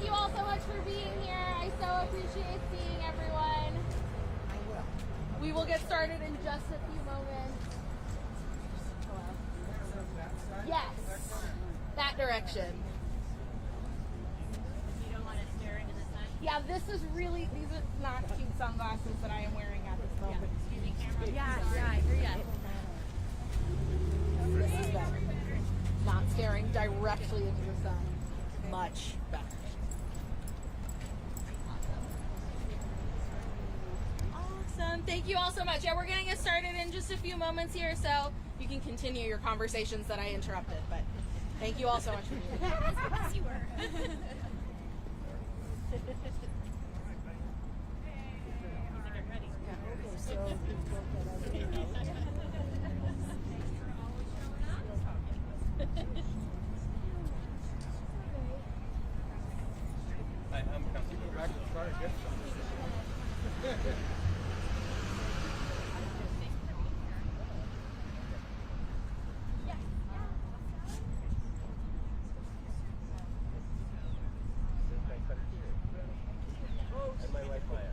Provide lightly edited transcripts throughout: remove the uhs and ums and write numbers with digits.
you all so much for being here. I so appreciate seeing everyone. We will get started in just a few moments. Yes, that direction. You don't want it staring in the sun? Yeah, these are not cute sunglasses that I am wearing at this moment. Excuse me, camera. Yeah, I hear ya. This is better. Not staring directly into the sun. Much better. Awesome. Thank you all so much. Yeah, we're going to get started in just a few moments here, so you can continue your conversations that I interrupted. But thank you all so much for being here. Yes, you were. I'm coming back to start again. And my wife Maya.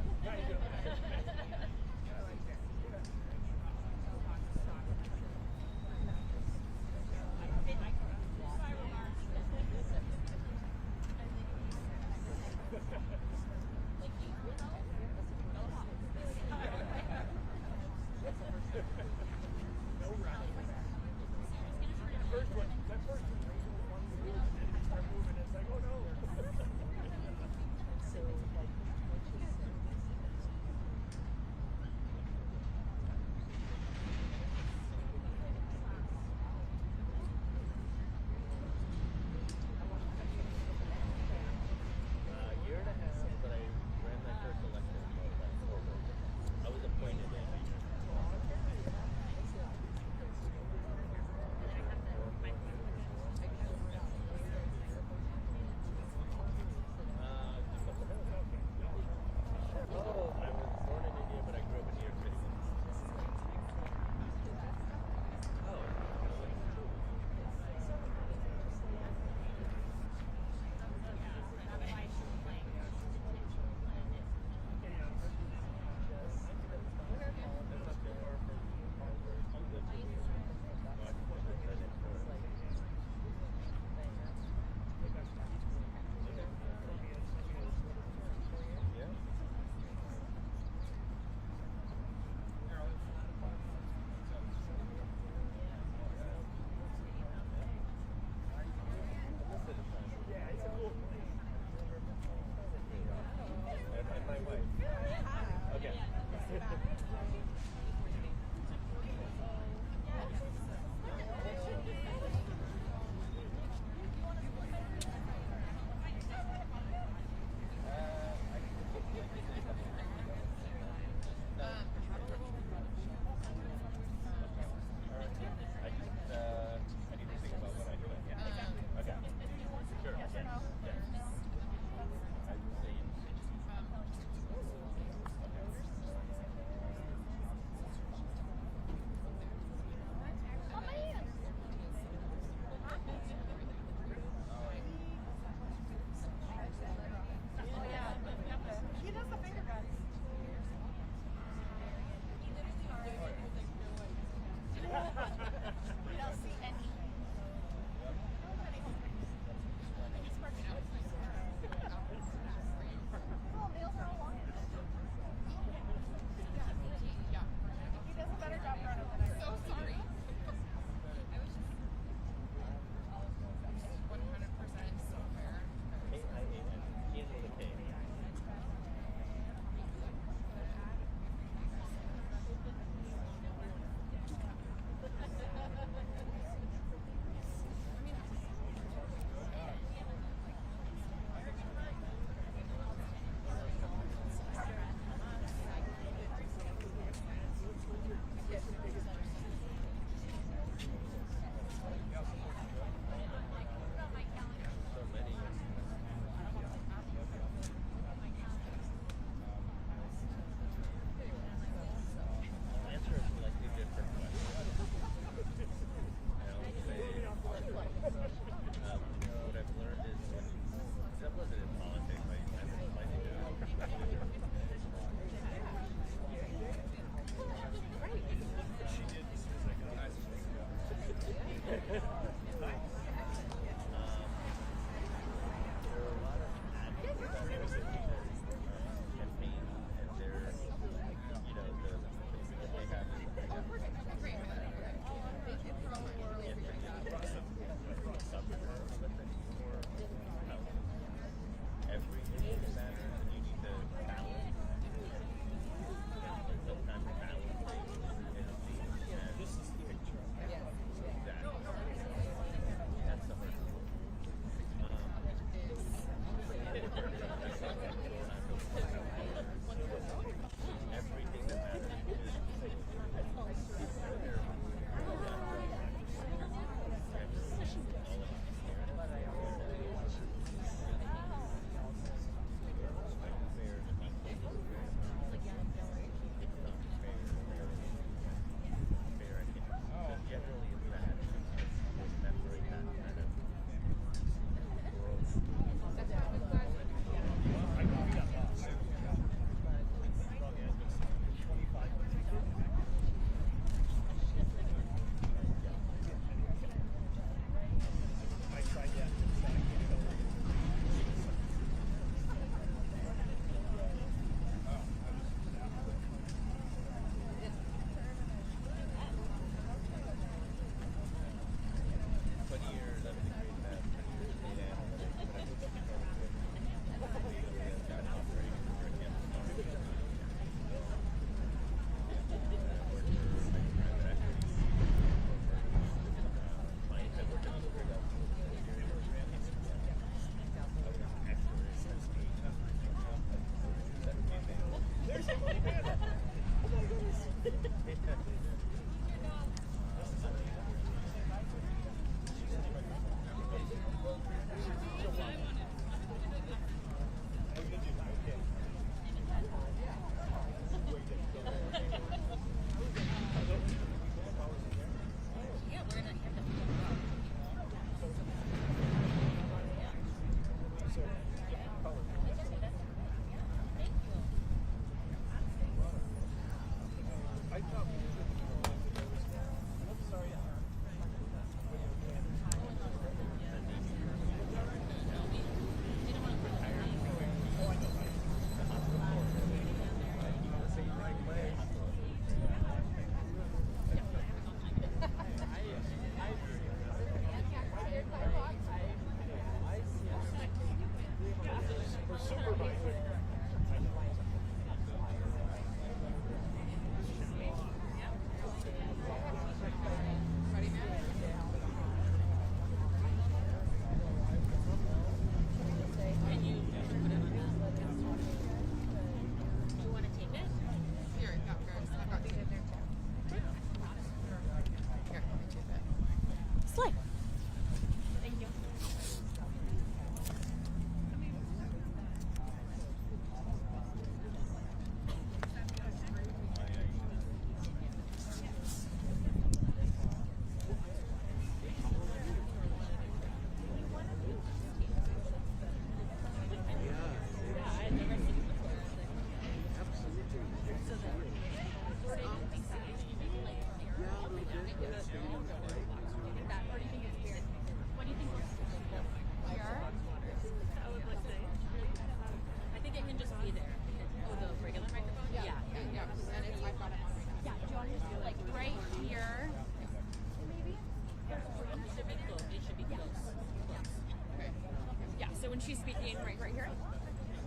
she's speaking right here.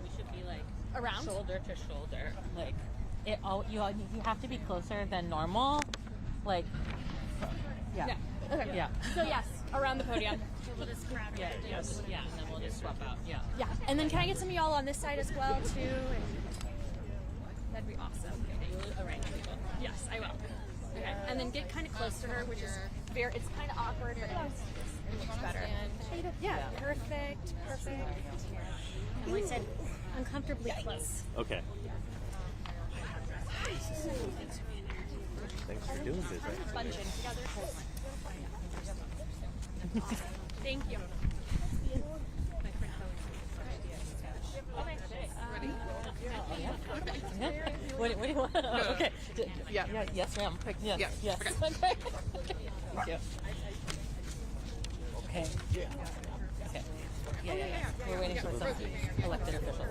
We should be like Around? shoulder to shoulder. Like it all you have to be closer than normal. Like yeah. Okay. Yeah. So yes, around the podium. We'll just crowd Yeah, yes. Yeah, and then we'll just swap out. Yeah. Yeah. And then can I get some of y'all on this side as well too? And that'd be awesome. Okay, you'll arrange people. Yes, I will. Okay. And then get kind of close to her, which is it's kind of awkward, but it looks better. Yeah. Perfect. We said uncomfortably close. Okay. Thanks for doing this. Bunching together. Thank you. What do you want? Oh, okay. Yeah. Yes, ma'am. Yes. Yeah. Yes. Okay. Thank you. Okay. Okay. Yeah. We're waiting for some elected officials.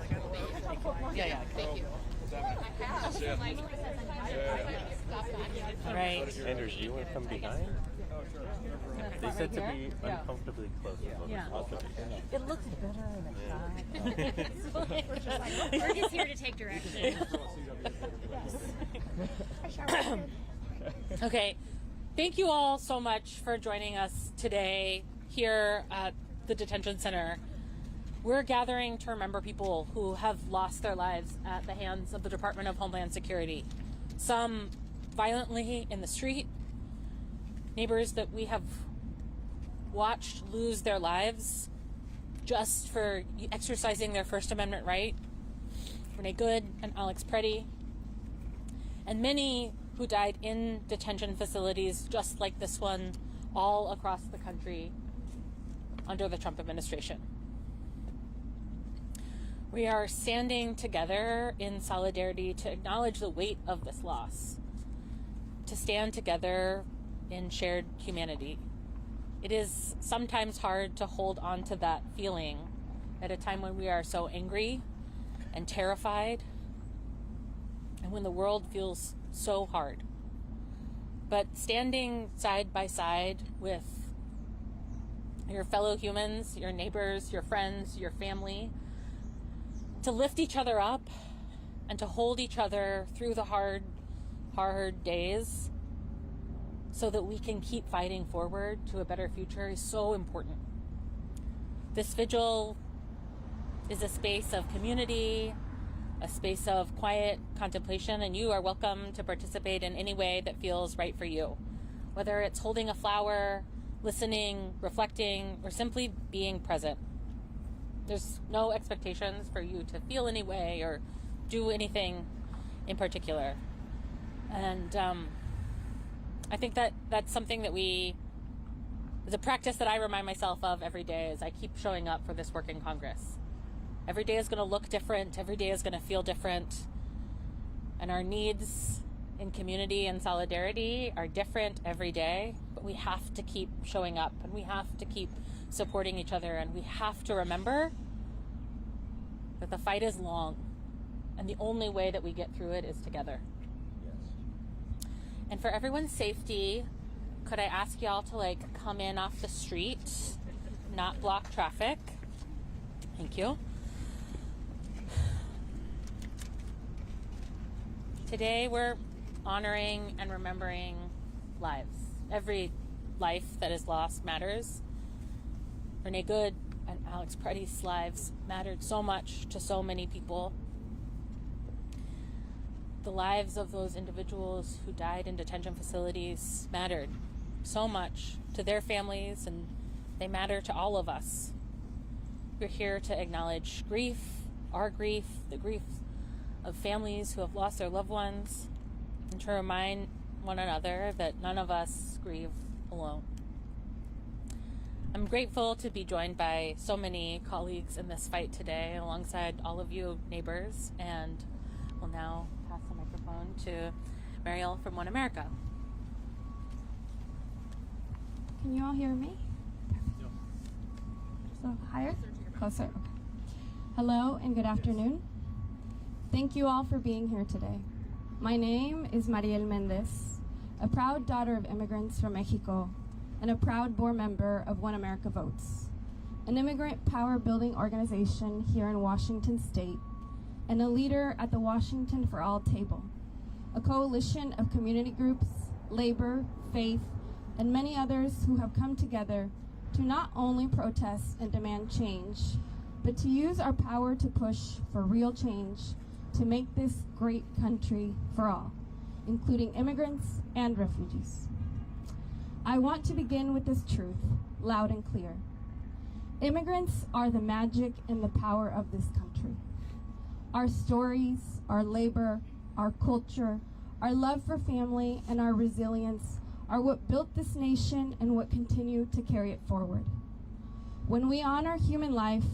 Yeah. Thank you. All right. Andrew, do you want to come behind? They said to be uncomfortably close. Yeah. It looks better in a shot. We're just here to take direction. Okay. Thank you all so much for joining us today here at the detention center. We're gathering to remember people who have lost their lives at the hands of the Department of Homeland Security. Some violently in the street, neighbors that we have watched lose their lives just for exercising their First Amendment right. Renee Good and Alex Pretti, and many who died in detention facilities just like this one all across the country under the Trump administration. We are standing together in solidarity to acknowledge the weight of this loss, to stand together in shared humanity. It is sometimes hard to hold on to that feeling at a time when we are so angry and terrified, and when the world feels so hard. But standing side by side with your fellow humans, your neighbors, your friends, your family, to lift each other up and to hold each other through the hard days so that we can keep fighting forward to a better future is so important. This vigil is a space of community, a space of quiet contemplation, and you are welcome to participate in any way that feels right for you. Whether it's holding a flower, listening, reflecting, or simply being present. There's no expectations for you to feel any way or do anything in particular. And I think that that's something that is a practice that I remind myself of every day as I keep showing up for this work in Congress. Every day is going to look different. Every day is going to feel different. And our needs in community and solidarity are different every day. But we have to keep showing up, and we have to keep supporting each other, and we have to remember that the fight is long, and the only way that we get through it is together. Yes. And for everyone's safety, could I ask y'all to come in off the street, not block traffic? Thank you. Today we're honoring and remembering lives. Every life that is lost matters. Renee Good and Alex Pretti's lives mattered so much to so many people. The lives of those individuals who died in detention facilities mattered so much to their families, and they matter to all of us. We're here to acknowledge grief, our grief, the grief of families who have lost their loved ones, and to remind one another that none of us grieve alone. I'm grateful to be joined by so many colleagues in this fight today, alongside all of you neighbors, and will now pass the microphone to Mariel from OneAmerica. Can you all hear me? So higher? Closer? Okay. Hello and good afternoon. Thank you all for being here today. My name is Mariel Mendez, a proud daughter of immigrants from Mexico, and a proud board member of OneAmerica Votes, an immigrant power building organization here in Washington State, and a leader at the Washington for All table, a coalition of community groups, labor, faith, and many others who have come together to not only protest and demand change, but to use our power to push for real change to make this great country for all, including immigrants and refugees. I want to begin with this truth, loud and clear. Immigrants are the magic and the power of this country. Our stories, our labor, our culture, our love for family, and our resilience are what built this nation and what continue to carry it forward. When we honor human life,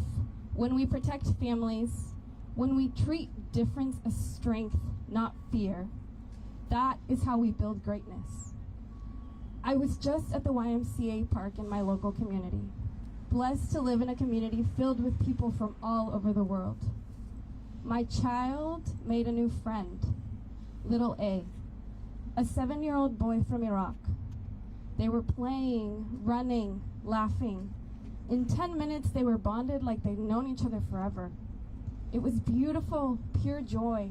when we protect families, when we treat difference as strength, not fear, that is how we build greatness. I was just at the YMCA park in my local community, blessed to live in a community filled with people from all over the world. My child made a new friend, little A 7-year-old boy from Iraq. They were playing, running, laughing. In 10 minutes, they were bonded like they'd known each other forever. It was beautiful, pure joy.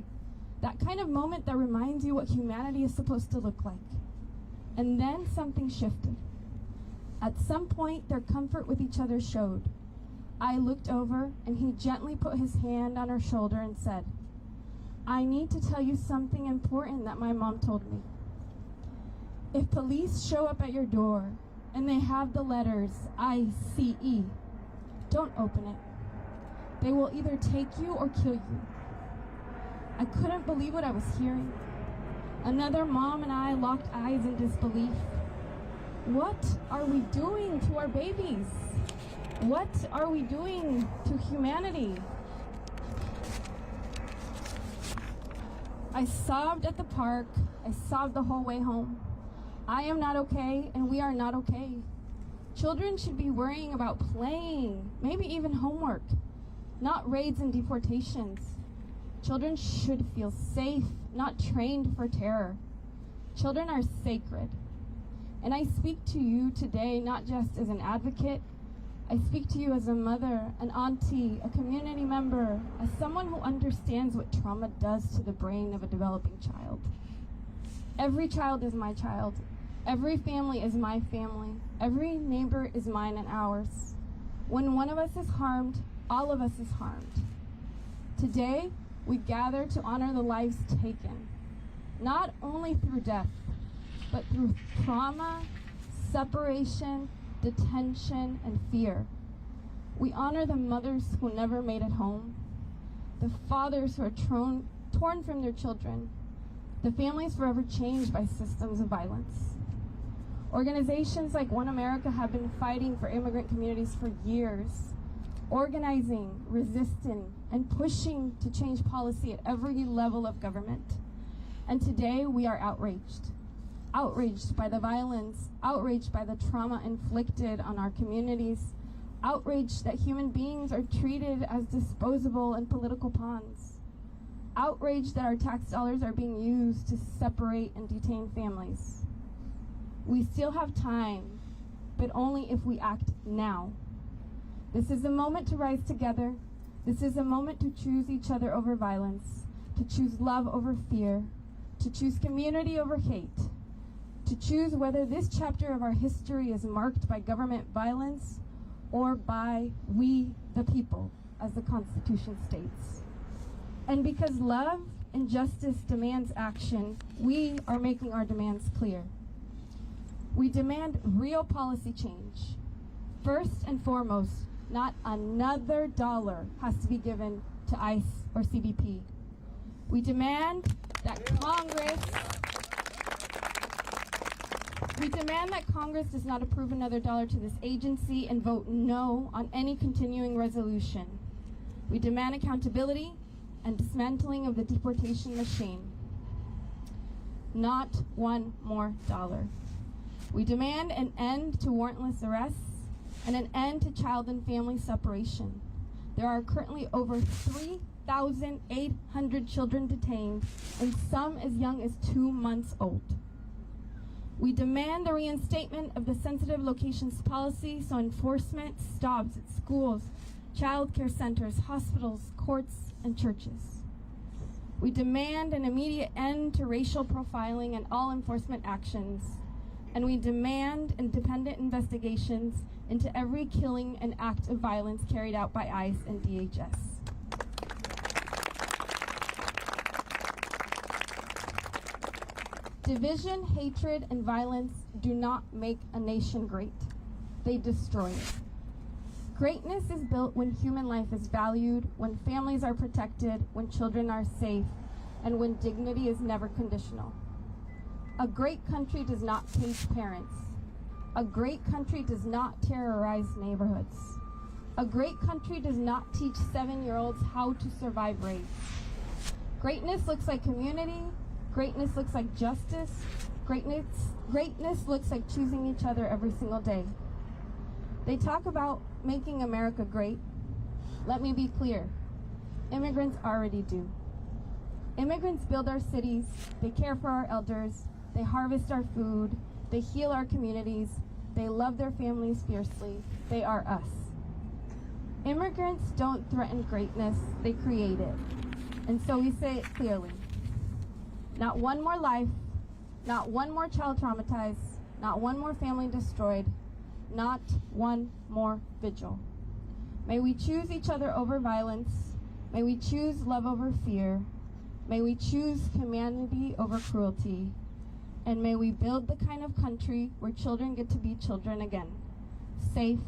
That kind of moment that reminds you what humanity is supposed to look like. And then something shifted. At some point, their comfort with each other showed. I looked over, and he gently put his hand on her shoulder and said, "I need to tell you something important that my mom told me. If police show up at your door and they have the letters ICE, don't open it. They will either take you or kill you." I couldn't believe what I was hearing. Another mom and I locked eyes in disbelief. What are we doing to our babies? What are we doing to humanity? I sobbed at the park. I sobbed the whole way home. I am not okay, and we are not okay. Children should be worrying about playing, maybe even homework, not raids and deportations. Children should feel safe, not trained for terror. Children are sacred. And I speak to you today not just as an advocate, I speak to you as a mother, an auntie, a community member, as someone who understands what trauma does to the brain of a developing child. Every child is my child. Every family is my family. Every neighbor is mine and ours. When one of us is harmed, all of us is harmed. Today, we gather to honor the lives taken, not only through death, but through trauma, separation, detention, and fear. We honor the mothers who never made it home, the fathers who are torn from their children, the families forever changed by systems of violence. Organizations like OneAmerica have been fighting for immigrant communities for years, organizing, resisting, and pushing to change policy at every level of government. And today we are outraged. Outraged by the violence, outraged by the trauma inflicted on our communities, outraged that human beings are treated as disposable and political pawns, outraged that our tax dollars are being used to separate and detain families. We still have time, but only if we act now. This is a moment to rise together. This is a moment to choose each other over violence, to choose love over fear, to choose community over hate, to choose whether this chapter of our history is marked by government violence or by we, the people, as the Constitution states. And because love and justice demands action, we are making our demands clear. We demand real policy change. First and foremost, not another dollar has to be given to ICE or CBP. We demand that Congress does not approve another dollar to this agency and vote no on any continuing resolution. We demand accountability and dismantling of the deportation machine. Not one more dollar. We demand an end to warrantless arrests and an end to child and family separation. There are currently over 3,800 children detained, and some as young as 2 months old. We demand the reinstatement of the sensitive locations policy so enforcement stops at schools, child care centers, hospitals, courts, and churches. We demand an immediate end to racial profiling in all enforcement actions, and we demand independent investigations into every killing and act of violence carried out by ICE and DHS. Division, hatred, and violence do not make a nation great. They destroy it. Greatness is built when human life is valued, when families are protected, when children are safe, and when dignity is never conditional. A great country does not cage parents. A great country does not terrorize neighborhoods. A great country does not teach 7-year-olds how to survive rape. Greatness looks like community. Greatness looks like justice. Greatness looks like choosing each other every single day. They talk about making America great. Let me be clear. Immigrants already do. Immigrants build our cities. They care for our elders. They harvest our food. They heal our communities. They love their families fiercely. They are us. Immigrants don't threaten greatness. They create it. And so we say it clearly. Not one more life, not one more child traumatized, not one more family destroyed, not one more vigil. May we choose each other over violence. May we choose love over fear. May we choose humanity over cruelty. And may we build the kind of country where children get to be children again, safe,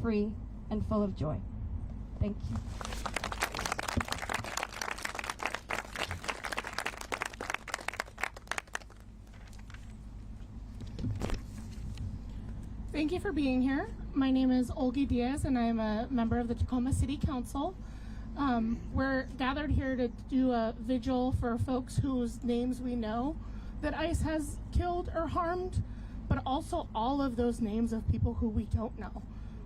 free, and full of joy. Thank you. Thank you for being here. My name is Olga Diaz, and I'm a member of the Tacoma City Council. We're gathered here to do a vigil for folks whose names we know that ICE has killed or harmed, but also all of those names of people who we don't know.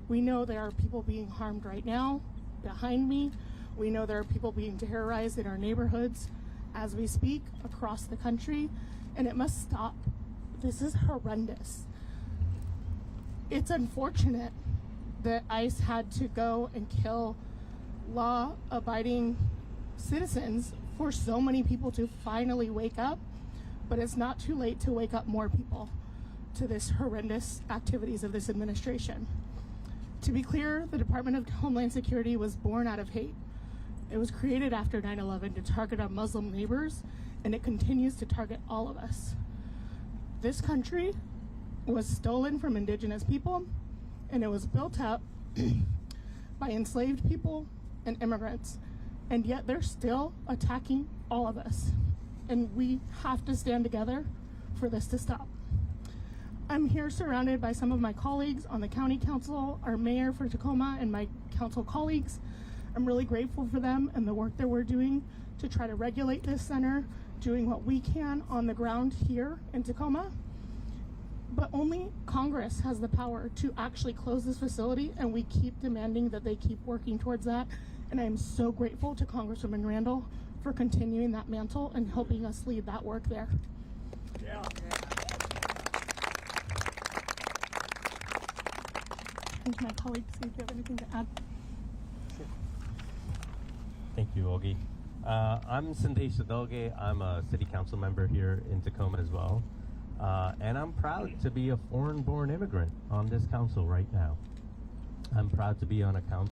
We know there are people being harmed right now behind me. We know there are people being terrorized in our neighborhoods as we speak across the country, and it must stop. This is horrendous. It's unfortunate that ICE had to go and kill law-abiding citizens for so many people to finally wake up, but it's not too late to wake up more people to this horrendous activities of this administration. To be clear, the Department of Homeland Security was born out of hate. It was created after 9/11 to target our Muslim neighbors, and it continues to target all of us. This country was stolen from indigenous people, and it was built up by enslaved people and immigrants, and yet they're still attacking all of us, and we have to stand together for this to stop. I'm here surrounded by some of my colleagues on the county council, our mayor for Tacoma, and my council colleagues. I'm really grateful for them and the work that we're doing to try to regulate this center, doing what we can on the ground here in Tacoma. But only Congress has the power to actually close this facility, and we keep demanding that they keep working towards that. And I am so grateful to Congresswoman Randall for continuing that mantle and helping us lead that work there. Yeah. And to my colleagues, see if you have anything to add. Sure. Thank you, Olgi. I'm Sandesh Sadolge. I'm a city council member here in Tacoma as well. And I'm proud to be a foreign-born immigrant on this council right now. I'm proud to be on a council